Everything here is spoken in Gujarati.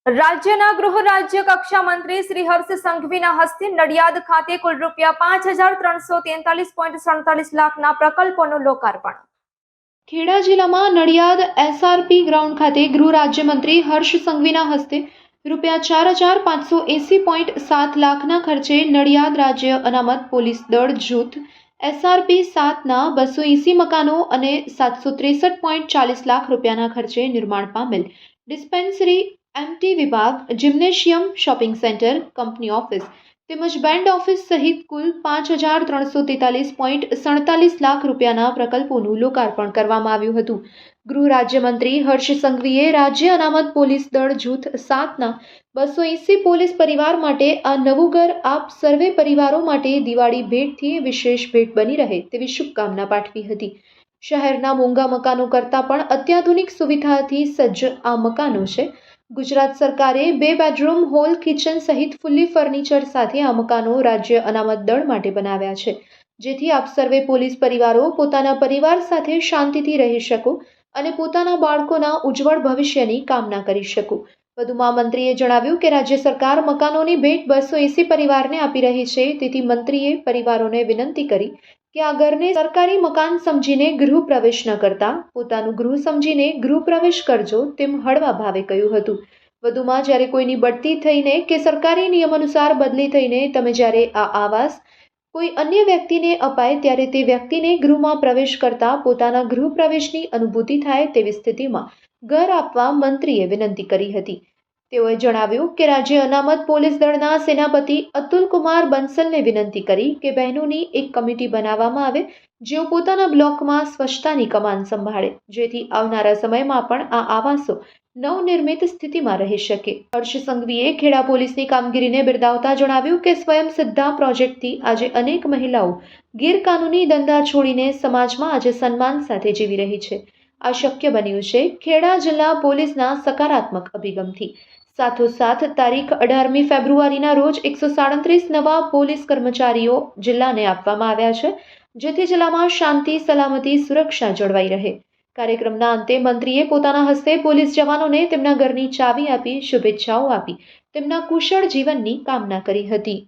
રાજ્યના ગૃહ રાજ્ય કક્ષા મંત્રી શ્રી હર્ષ સંઘવીના હસ્તે નડિયાદ ખાતે કુલ ₹5343.47 લાખના પ્રકલ્પોનું લોકાર્પણ। ખેડા જિલ્લામાં નડિયાદ એસઆરપી ગ્રાઉન્ડ ખાતે ગૃહ રાજ્યમંત્રી હર્ષ સંઘવીના હસ્તે ₹4,580.7 લાખના ખર્ચે નડિયાદ રાજ્ય અનામત પોલીસ દળ જૂથ એસઆરપી 7ના 280 મકાનો અને ₹763.40 લાખ રૂપિયાના ખર્ચે નિર્માણ પામેલ ડિસ્પેન્સરી, એમટી વિભાગ, gymnasium, shopping centre, company office તેમજ બેન્ડ ઓફિસ સહિત કુલ ₹5,343.47 લાખ રૂપિયાના પ્રકલ્પોનું લોકાર્પણ કરવામાં આવ્યું હતું। ગૃહ રાજ્યમંત્રી હર્ષ સંઘવીએ રાજ્ય અનામત પોલીસ દળ જૂથ 7ના 280 પોલીસ પરિવાર માટે આ નવું ઘર આપ સર્વે પરિવારો માટે દિવાળી ભેટથી વિશેષ ભેટ બની રહે તેવી શુભકામના પાઠવી હતી। શહેરના મોંઘા મકાનો કરતાં પણ અત્યાધુનિક સુવિધાથી સજ્જ આ મકાનો છે। ગુજરાત સરકારે 2 બેડરૂમ, હોલ, કિચન સહિત ફુલ્લી ફર્નિચર સાથે આ મકાનો રાજ્ય અનામત દળ માટે બનાવ્યા છે, જેથી આપ સર્વે પોલીસ પરિવારો પોતાના પરિવાર સાથે શાંતિથી રહી શકો અને પોતાના બાળકોના ઉજ્જવળ ભવિષ્યની કામના કરી શકો। વધુમાં મંત્રીએ જણાવ્યું કે રાજ્ય સરકાર મકાનોની ભેટ 280 પરિવારને આપી રહી છે, તેથી મંત્રીએ પરિવારોને વિનંતી કરી કે આ ઘરને સરકારી મકાન સમજીને ગૃહ પ્રવેશ ન કરતા પોતાનું ગૃહ સમજીને ગૃહ પ્રવેશ કરજો તેમ હળવા ભાવે કહ્યું હતું। વધુમાં જ્યારે કોઈની બઢતી થઈને કે સરકારી નિયમ અનુસાર બદલી થઈને તમે જ્યારે આ આવાસ કોઈ અન્ય વ્યક્તિને અપાય ત્યારે તે વ્યક્તિને ગૃહમાં પ્રવેશ કરતા પોતાના ગૃહ પ્રવેશની અનુભૂતિ થાય તેવી સ્થિતિમાં ઘર આપવા મંત્રીએ વિનંતી કરી હતી। તેઓએ જણાવ્યું કે રાજ્ય અનામત પોલીસ દળના સેનાપતિ અતુલ કુમાર બંસલને વિનંતી કરી કે બહેનોની એક કમિટી બનાવવામાં આવે જેઓ પોતાના બ્લોકમાં સ્વચ્છતાની કમાન સંભાળે, જેથી આવનારા સમયમાં પણ આ આવાસો નવનિર્મિત સ્થિતિમાં રહી શકે। હર્ષ સંઘવીએ ખેડા પોલીસની કામગીરીને બિરદાવતા જણાવ્યું કે સ્વયં સિદ્ધા પ્રોજેક્ટથી આજે અનેક મહિલાઓ ગેરકાનૂની ધંધા છોડીને સમાજમાં આજે સન્માન સાથે જીવી રહી છે। આ શક્ય બન્યું છે ખેડા જિલ્લા પોલીસના સકારાત્મક અભિગમથી। સાથોસાથ તારીખ 18મી ફેબ્રુઆરીના રોજ 137 નવા પોલીસ કર્મચારીઓ જિલ્લાને આપવામાં આવ્યા છે, જેથી જિલ્લામાં શાંતિ, સલામતી, સુરક્ષા જળવાઈ રહે। કાર્યક્રમના અંતે મંત્રીએ પોતાના હસ્તે પોલીસ જવાનોને તેમના ઘરની ચાવી આપી શુભેચ્છાઓ આપી તેમના કુશળ જીવનની કામના કરી હતી।